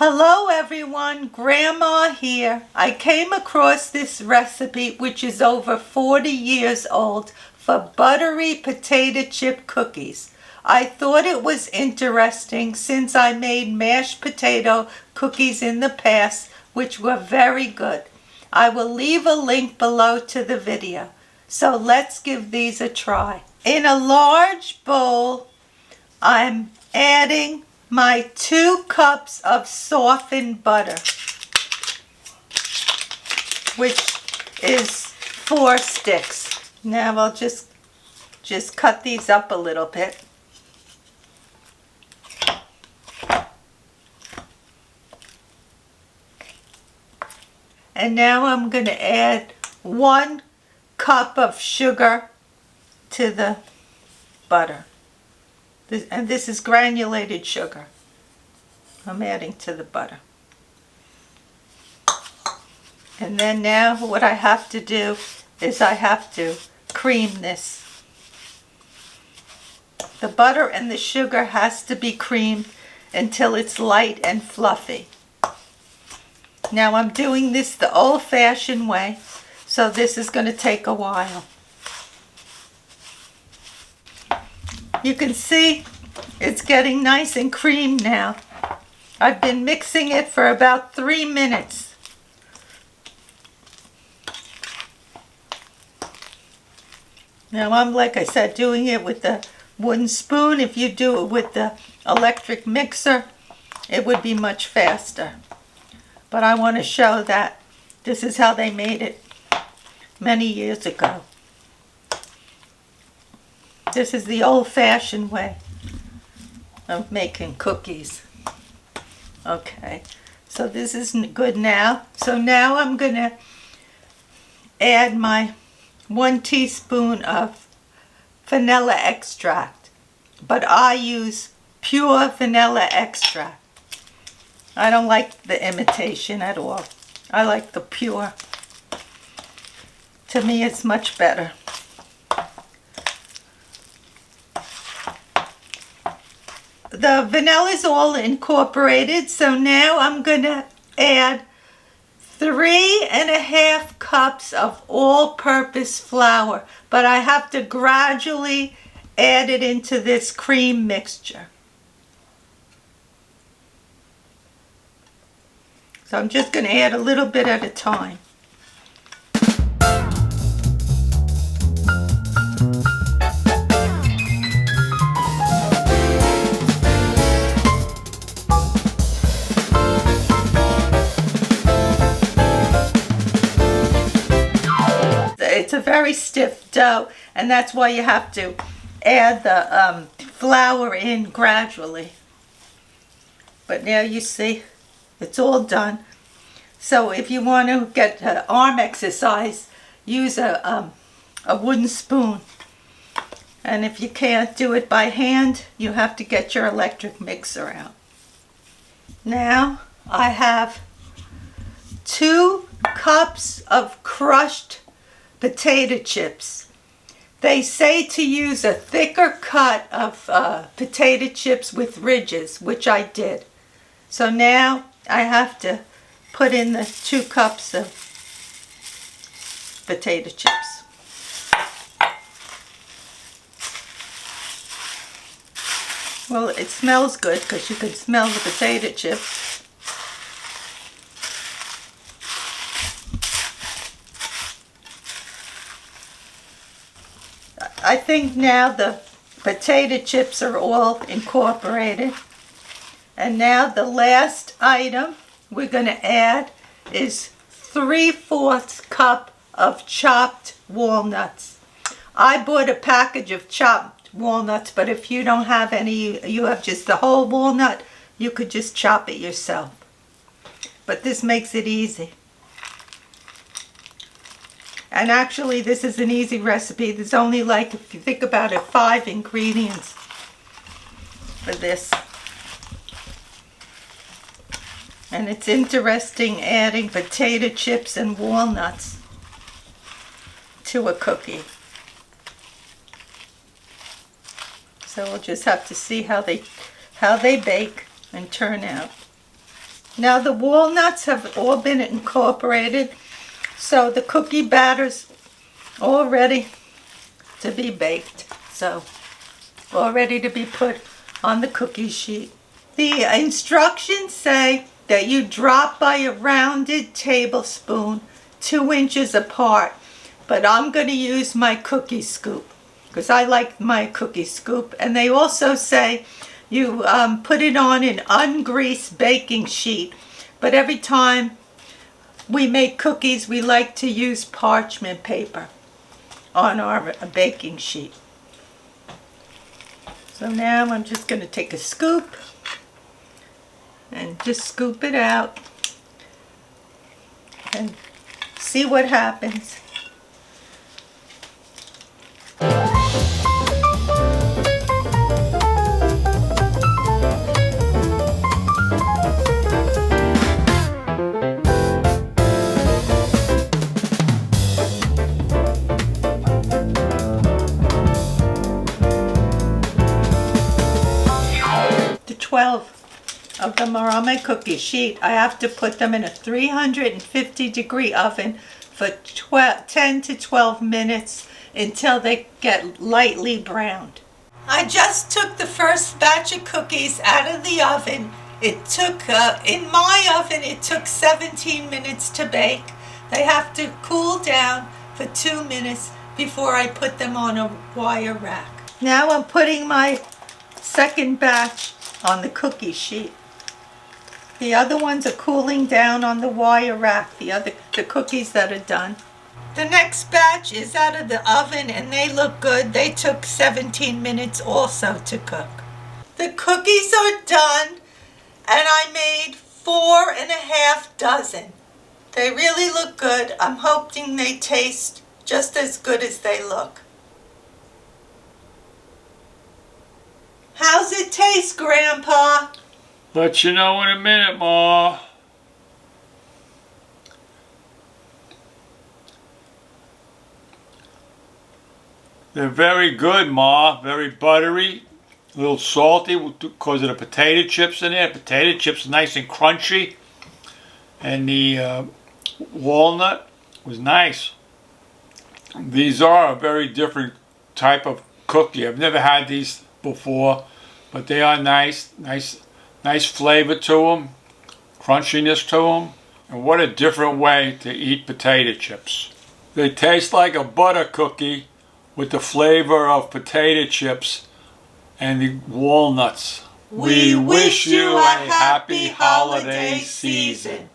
Hello everyone, Grandma here. I came across this recipe which is over 40 years old for buttery potato chip cookies. I thought it was interesting since I made mashed potato cookies in the past which were very good. I will leave a link below to the video. So let's give these a try. In a large bowl, I'm adding my 2 cups of softened butter, which is 4 sticks. Now I'll just cut these up a little bit. And now I'm going to add 1 cup of sugar to the butter. And this is granulated sugar I'm adding to the butter. And then now what I have to do is I have to cream this. The butter and the sugar has to be creamed until it's light and fluffy. Now I'm doing this the old-fashioned way, so this is going to take a while. You can see it's getting nice and creamed now. I've been mixing it for about 3 minutes. Now I'm, like I said, doing it with the wooden spoon. If you do it with the electric mixer, it would be much faster. But I want to show that this is how they made it many years ago. This is the old-fashioned way of making cookies. Okay, so this is good now. So now I'm going to add my 1 teaspoon of vanilla extract. But I use pure vanilla extract. I don't like the imitation at all. I like the pure. To me, it's much better. The vanilla is all incorporated, so now I'm going to add 3½ cups of all-purpose flour, but I have to gradually add it into this cream mixture. So I'm just going to add a little bit at a time. It's a very stiff dough, and that's why you have to add the flour in gradually. But now you see it's all done. So if you want to get arm exercise, use a wooden spoon. And if you can't do it by hand, you have to get your electric mixer out. Now I have 2 cups of crushed potato chips. They say to use a thicker cut of potato chips with ridges, which I did. So now I have to put in the 2 cups of potato chips. Well, it smells good because you can smell the potato chips. I think now the potato chips are all incorporated. And now the last item we're going to add is 3/4 cup of chopped walnuts. I bought a package of chopped walnuts, but if you don't have any, you have just the whole walnut, you could just chop it yourself. But this makes it easy. And actually, this is an easy recipe. There's only, like, if you think about it, 5 ingredients for this. And it's interesting adding potato chips and walnuts to a cookie. So we'll just have to see how they bake and turn out. Now the walnuts have all been incorporated, so the cookie batter's all ready to be baked. So all ready to be put on the cookie sheet. The instructions say that you drop by a rounded tablespoon 2 inches apart, but I'm going to use my cookie scoop because I like my cookie scoop. And they also say you put it on an ungreased baking sheet, but every time we make cookies we like to use parchment paper on our baking sheet. So now I'm just going to take a scoop and just scoop it out and see what happens. The 12 of them are on my cookie sheet. I have to put them in a 350-degree oven for 10 to 12 minutes until they get lightly browned. I just took the first batch of cookies out of the oven. It took, in my oven, it took 17 minutes to bake. They have to cool down for 2 minutes before I put them on a wire rack. Now I'm putting my second batch on the cookie sheet. The other ones are cooling down on the wire rack, the cookies that are done. The next batch is out of the oven and they look good. They took 17 minutes also to cook. The cookies are done and I made 4.5 dozen. They really look good. I'm hoping they taste just as good as they look. How's it taste, Grandpa? Let you know in a minute, Ma. They're very good, Ma. Very buttery. A little salty because of the potato chips in there. Potato chips are nice and crunchy. And the walnut was nice. These are a very different type of cookie. I've never had these before, but they are nice. Nice flavor to them, crunchiness to them, and what a different way to eat potato chips. They taste like a butter cookie with the flavor of potato chips and the walnuts. We wish you a happy holiday season.